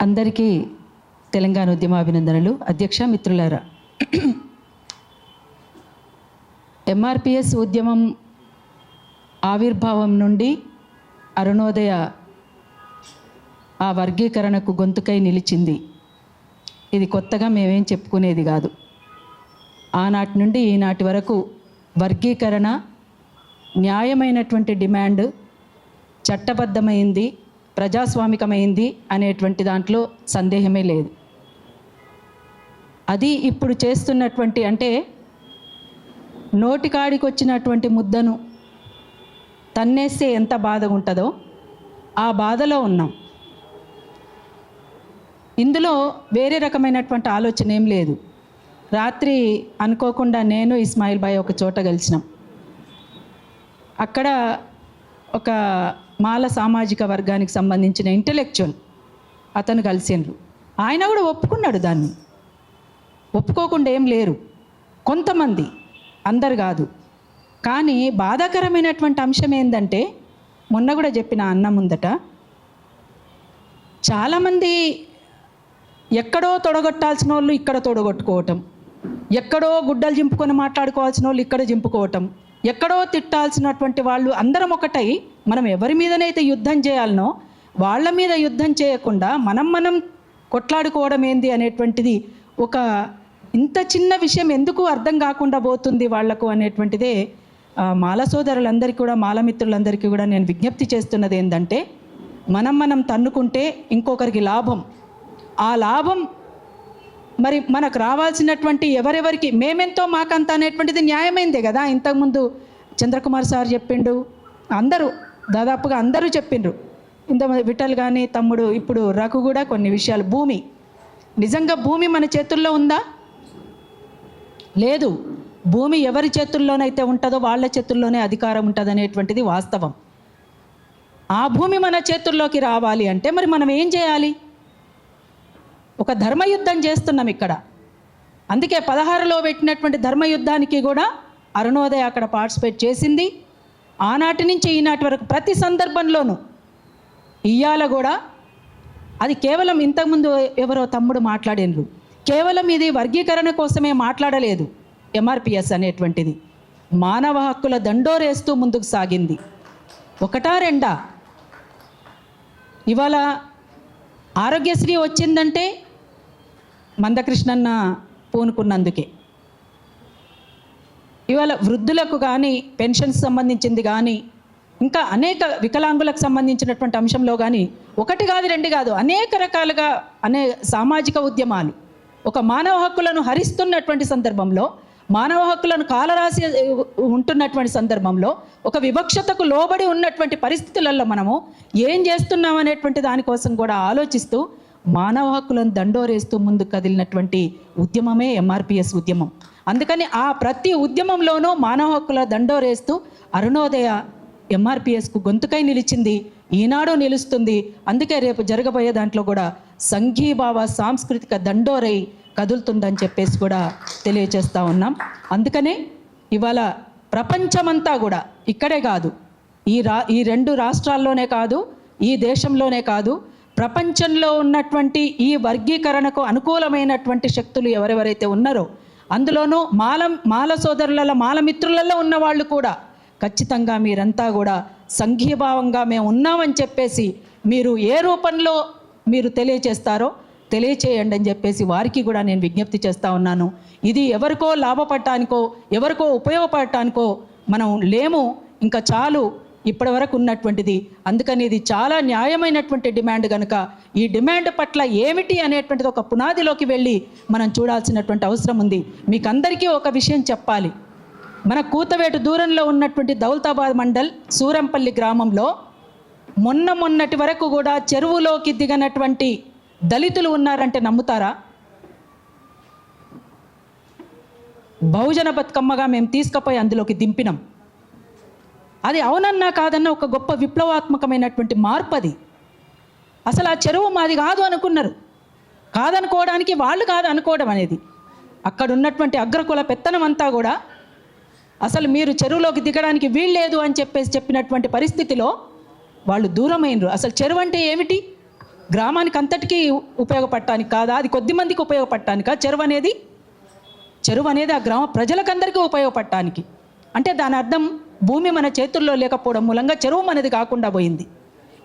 అందరికీ తెలంగాణ ఉద్యమ అభినందనలు. అధ్యక్ష, మిత్రులారా, ఎంఆర్పిఎస్ ఉద్యమం ఆవిర్భావం నుండి అరుణోదయ ఆ వర్గీకరణకు గొంతుకై నిలిచింది. ఇది కొత్తగా మేమేం చెప్పుకునేది కాదు. ఆనాటి నుండి ఈనాటి వరకు వర్గీకరణ న్యాయమైనటువంటి డిమాండ్, చట్టబద్ధమైంది, ప్రజాస్వామికమైంది అనేటువంటి దాంట్లో సందేహమే లేదు. అది ఇప్పుడు చేస్తున్నటువంటి, అంటే నోటికాడికి వచ్చినటువంటి ముద్దను తన్నేస్తే ఎంత బాధగా ఉంటుందో ఆ బాధలో ఉన్నాం. ఇందులో వేరే రకమైనటువంటి ఆలోచన ఏం లేదు. రాత్రి అనుకోకుండా నేను ఇస్మాయిల్ భాయ్ ఒక చోట కలిసినాం. అక్కడ ఒక మాల సామాజిక వర్గానికి సంబంధించిన ఇంటెలెక్చువల్ అతను కలిసిండ్రు. ఆయన కూడా ఒప్పుకున్నాడు, దాన్ని ఒప్పుకోకుండా ఏం లేరు కొంతమంది, అందరు కాదు. కానీ బాధాకరమైనటువంటి అంశం ఏంటంటే, మొన్న కూడా చెప్పిన అన్న ముందట, చాలామంది ఎక్కడో తొడగొట్టాల్సిన వాళ్ళు ఇక్కడ తొడగొట్టుకోవటం, ఎక్కడో గుడ్డలు జింపుకొని మాట్లాడుకోవాల్సిన వాళ్ళు ఇక్కడ జింపుకోవటం, ఎక్కడో తిట్టాల్సినటువంటి వాళ్ళు అందరం ఒకటై మనం ఎవరి మీదనైతే యుద్ధం చేయాలనో వాళ్ళ మీద యుద్ధం చేయకుండా మనం కొట్లాడుకోవడం ఏంది అనేటువంటిది, ఒక ఇంత చిన్న విషయం ఎందుకు అర్థం కాకుండా పోతుంది వాళ్లకు అనేటువంటిదే మాల సోదరులందరికీ కూడా, మాల మిత్రులందరికీ కూడా నేను విజ్ఞప్తి చేస్తున్నది ఏంటంటే, మనం తన్నుకుంటే ఇంకొకరికి లాభం. ఆ లాభం మరి మనకు రావాల్సినటువంటి ఎవరెవరికి మేమెంతో మాకంత అనేటువంటిది న్యాయమైందే కదా. ఇంతకుముందు చంద్రకుమార్ సార్ చెప్పిండు, అందరూ దాదాపుగా అందరూ చెప్పిండ్రు, ఇంత విఠల్ కానీ తమ్ముడు, ఇప్పుడు రఘు కూడా కొన్ని విషయాలు. భూమి, నిజంగా భూమి మన చేతుల్లో ఉందా? లేదు. భూమి ఎవరి చేతుల్లోనైతే ఉంటుందో వాళ్ళ చేతుల్లోనే అధికారం ఉంటుంది అనేటువంటిది వాస్తవం. ఆ భూమి మన చేతుల్లోకి రావాలి అంటే మరి మనం ఏం చేయాలి? ఒక ధర్మయుద్ధం చేస్తున్నాం ఇక్కడ. అందుకే 16లో పెట్టినటువంటి ధర్మయుద్ధానికి కూడా అరుణోదయ అక్కడ పార్టిసిపేట్ చేసింది. ఆనాటి నుంచి ఈనాటి వరకు ప్రతి సందర్భంలోనూ, ఇయ్యాల కూడా అది కేవలం, ఇంతకుముందు ఎవరో తమ్ముడు మాట్లాడినరు, కేవలం ఇది వర్గీకరణ కోసమే మాట్లాడలేదు. ఎంఆర్పిఎస్ అనేటువంటిది మానవ హక్కుల దండోరేస్తూ ముందుకు సాగింది. ఒకటా రెండా? ఇవాళ ఆరోగ్యశ్రీ వచ్చిందంటే మందకృష్ణన్న పూనుకున్నందుకే. ఇవాళ వృద్ధులకు కానీ పెన్షన్స్ సంబంధించింది కానీ, ఇంకా అనేక వికలాంగులకు సంబంధించినటువంటి అంశంలో కానీ, ఒకటి కాదు రెండు కాదు, అనేక రకాలుగా సామాజిక ఉద్యమాలు ఒక మానవ హక్కులను హరిస్తున్నటువంటి సందర్భంలో, మానవ హక్కులను కాలరాసి ఉంటున్నటువంటి సందర్భంలో, ఒక వివక్షతకు లోబడి ఉన్నటువంటి పరిస్థితులలో మనము ఏం చేస్తున్నాం అనేటువంటి దానికోసం కూడా ఆలోచిస్తూ మానవ హక్కులను దండోరేస్తూ ముందుకు కదిలినటువంటి ఉద్యమమే ఎంఆర్పిఎస్ ఉద్యమం. అందుకని ఆ ప్రతి ఉద్యమంలోనూ మానవ హక్కుల దండోరేస్తూ అరుణోదయ ఎంఆర్పిఎస్కు గొంతుకై నిలిచింది, ఈనాడు నిలుస్తుంది. అందుకే రేపు జరగబోయే దాంట్లో కూడా సంఘీభావ సాంస్కృతిక దండోరై కదులుతుందని చెప్పేసి కూడా తెలియజేస్తూ ఉన్నాం. అందుకనే ఇవాళ ప్రపంచమంతా కూడా, ఇక్కడే కాదు, ఈ రెండు రాష్ట్రాల్లోనే కాదు, ఈ దేశంలోనే కాదు, ప్రపంచంలో ఉన్నటువంటి ఈ వర్గీకరణకు అనుకూలమైనటువంటి శక్తులు ఎవరెవరైతే ఉన్నారో, అందులోనూ మాల సోదరులలో, మాల మిత్రులలో ఉన్న వాళ్ళు కూడా ఖచ్చితంగా మీరంతా కూడా సంఘీభావంగా మేము ఉన్నామని చెప్పేసి మీరు ఏ రూపంలో మీరు తెలియచేస్తారో తెలియచేయండి అని చెప్పేసి వారికి కూడా నేను విజ్ఞప్తి చేస్తూ ఉన్నాను. ఇది ఎవరికో లాభపడటానికో ఎవరికో ఉపయోగపడటానికో మనం లేము, ఇంకా చాలు ఇప్పటి వరకు ఉన్నటువంటిది. అందుకని ఇది చాలా న్యాయమైనటువంటి డిమాండ్ కనుక ఈ డిమాండ్ పట్ల ఏమిటి అనేటువంటిది ఒక పునాదిలోకి వెళ్ళి మనం చూడాల్సినటువంటి అవసరం ఉంది. మీకు అందరికీ ఒక విషయం చెప్పాలి. మన కూతవేటు దూరంలో ఉన్నటువంటి దౌలతాబాద్ మండల్ సూరంపల్లి గ్రామంలో మొన్నటి వరకు కూడా చెరువులోకి దిగనటువంటి దళితులు ఉన్నారంటే నమ్ముతారా? బహుజన బతుకమ్మగా మేము తీసుకుపోయి అందులోకి దింపినాం. అది అవునన్నా కాదన్నా ఒక గొప్ప విప్లవాత్మకమైనటువంటి మార్పు అది. అసలు ఆ చెరువు మాది కాదు అనుకున్నారు. కాదనుకోవడానికి వాళ్ళు కాదు అనుకోవడం అనేది, అక్కడ ఉన్నటువంటి అగ్రకుల పెత్తనం అంతా కూడా అసలు మీరు చెరువులోకి దిగడానికి వీల్లేదు అని చెప్పేసి చెప్పినటువంటి పరిస్థితిలో వాళ్ళు దూరమైనరు. అసలు చెరువు అంటే ఏమిటి? గ్రామానికి అంతటికీ ఉపయోగపడటానికి కాదా? అది కొద్ది మందికి ఉపయోగపడటానికా? చెరువు అనేది ఆ గ్రామ ప్రజలకందరికీ ఉపయోగపడటానికి. అంటే దాని అర్థం భూమి మన చేతుల్లో లేకపోవడం మూలంగా చెరువు మనది కాకుండా పోయింది.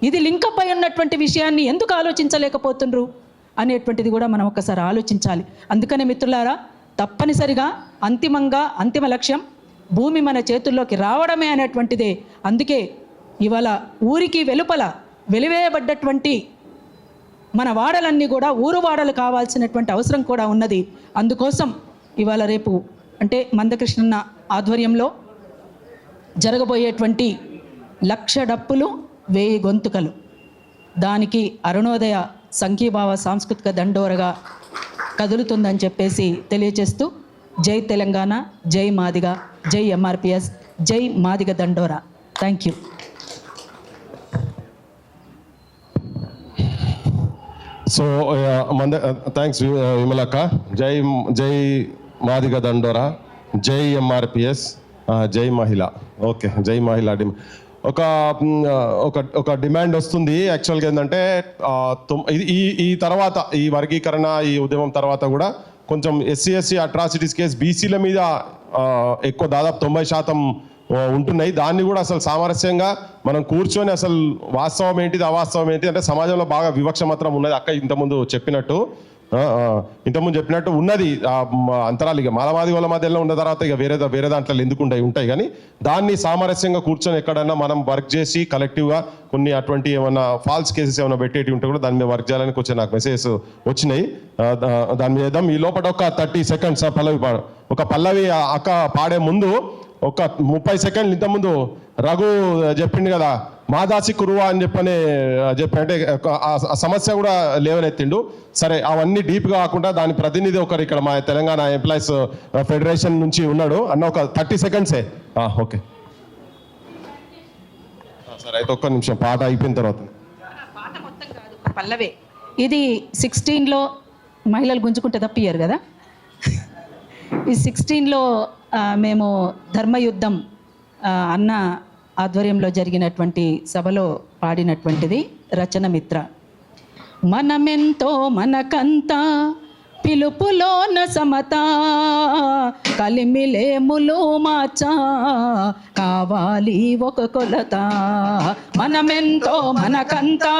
ఇది లింకప్ అయి ఉన్నటువంటి విషయాన్ని ఎందుకు ఆలోచించలేకపోతుండ్రు అనేటువంటిది కూడా మనం ఒకసారి ఆలోచించాలి. అందుకనే మిత్రులారా, తప్పనిసరిగా అంతిమ లక్ష్యం భూమి మన చేతుల్లోకి రావడమే అనేటువంటిదే. అందుకే ఇవాళ ఊరికి వెలుపల వెలివేయబడ్డటువంటి మన వాడలన్నీ కూడా ఊరు వాడలు కావాల్సినటువంటి అవసరం కూడా ఉన్నది. అందుకోసం ఇవాళ రేపు అంటే మందకృష్ణన్న ఆధ్వర్యంలో జరగబోయేటువంటి 1,00,000 డప్పులు 1000 గొంతుకలు, దానికి అరుణోదయ సంఘీభావ సాంస్కృతిక దండోరగా కదులుతుందని చెప్పేసి తెలియజేస్తూ, జై తెలంగాణ, జై మాదిగ, జై ఎంఆర్పిఎస్, జై మాదిగ దండోరా. Thank you. So thanks Vimalakka. జై మాదిగ దండోరా, జై ఎంఆర్పిఎస్, జై మహిళ. ఓకే, జై మహిళ. ఒక డిమాండ్ వస్తుంది యాక్చువల్గా ఏంటంటే ఈ తర్వాత ఈ వర్గీకరణ ఈ ఉద్యమం తర్వాత కూడా కొంచెం ఎస్సీ అట్రాసిటీస్ కేసు బీసీల మీద ఎక్కువ దాదాపు 90% ఉంటున్నాయి. దాన్ని కూడా అసలు సామరస్యంగా మనం కూర్చొని అసలు వాస్తవం ఏంటిది అవాస్తవం ఏంటి అంటే సమాజంలో బాగా వివక్ష మాత్రం ఉన్నది. అక్క ఇంతకుముందు చెప్పినట్టు ఉన్నది అంతరాలు. ఇక మాలమాది వాళ్ళ మధ్యలో ఉన్న తర్వాత ఇక వేరే దాంట్లో ఎందుకు ఉంటాయి కానీ దాన్ని సామరస్యంగా కూర్చొని ఎక్కడైనా మనం వర్క్ చేసి కలెక్టివ్గా కొన్ని అటువంటి ఏమైనా ఫాల్స్ కేసెస్ ఏమైనా పెట్టేటి ఉంటే కూడా దాని మీద వర్క్ చేయాలని కొంచెం నాకు మెసేజెస్ వచ్చినాయి. దాని మీద వేద్దాం. ఈ లోపల ఒక 30 సెకండ్స్ ఒక పల్లవి అక్క పాడే ముందు ఒక 30 సెకండ్లు ఇంతకుముందు రఘు చెప్పిండు కదా, మాదాసి కురువా అని చెప్పి అంటే ఆ సమస్య కూడా లేవనెత్తిండు. సరే, అవన్నీ డీప్గా కాకుండా దాని ప్రతినిధి ఒకరు ఇక్కడ మా తెలంగాణ ఎంప్లాయీస్ ఫెడరేషన్ నుంచి ఉన్నాడు అన్న. ఒక 30 సెకండ్సే. ఓకే సరే, అయితే ఒక్క నిమిషం పాట అయిపోయిన తర్వాత. పాట మొత్తం కాదు, పల్లవే. ఇది 16లో మహిళలు గుంజుకుంటే తప్పియ్యారు కదా. ఈ 16లో మేము ధర్మయుద్ధం అన్న ఆధ్వర్యంలో జరిగినటువంటి సభలో పాడినటువంటిది రచన మిత్ర. మనమెంతో మనకంతా పిలుపులోన సమత, కలిమిలేములు మాచా కావాలి ఒక కొలత. మనమెంతో మనకంతా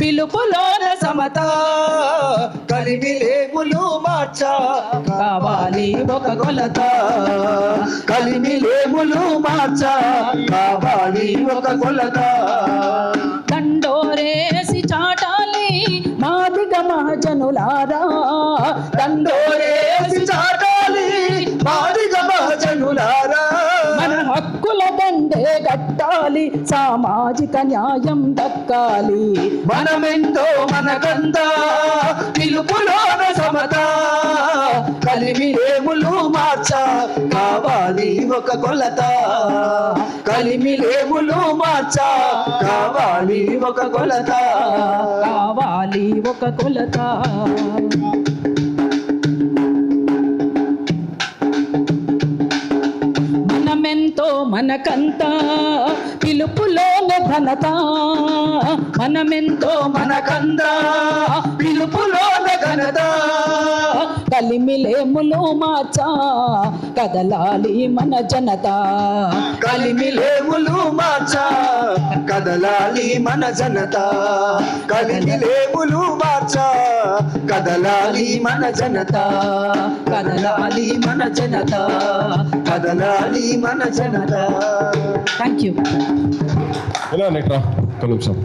పిలుపులోన సమత, కలిమిలేములు మార్చా కావాలి ఒక కొలత. కలిమిలేములు మార్చా కావాలి ఒక కొలత. దండోరేసి చాటాలి మాదిగ మహాజనులారా, దండోరేసి చాటాలి మాదిగ మహాజనులారా. మన హక్కుల దండే కట్టాలి, సామాజిక న్యాయం దక్కాలి. మనమెంతో మనకంతా పిలుపులోన సమత, కలిమిలేములు మార్చా కావాలి ఒక కొలత. కలిమిలేములు మార్చా కావాలి ఒక కొలత. కావాలి ఒక కొలత. మనమెంతో మనకంతా పిలుపులోన ఘనత, మనమెంతో మనకంతా పిలుపులోన ఘనత. కలిమిలేములు మార్చా కదలాలి మన జనత. కలిమిలేములు మార్చా కదలాలి మన జనత. కలిమిలేములు మార్చా కదలాలి మన జనత. కదలాలి మన జనత. కదలాలి మన జనత. Thank you. నెట్రా ఒక్క నిమిషం.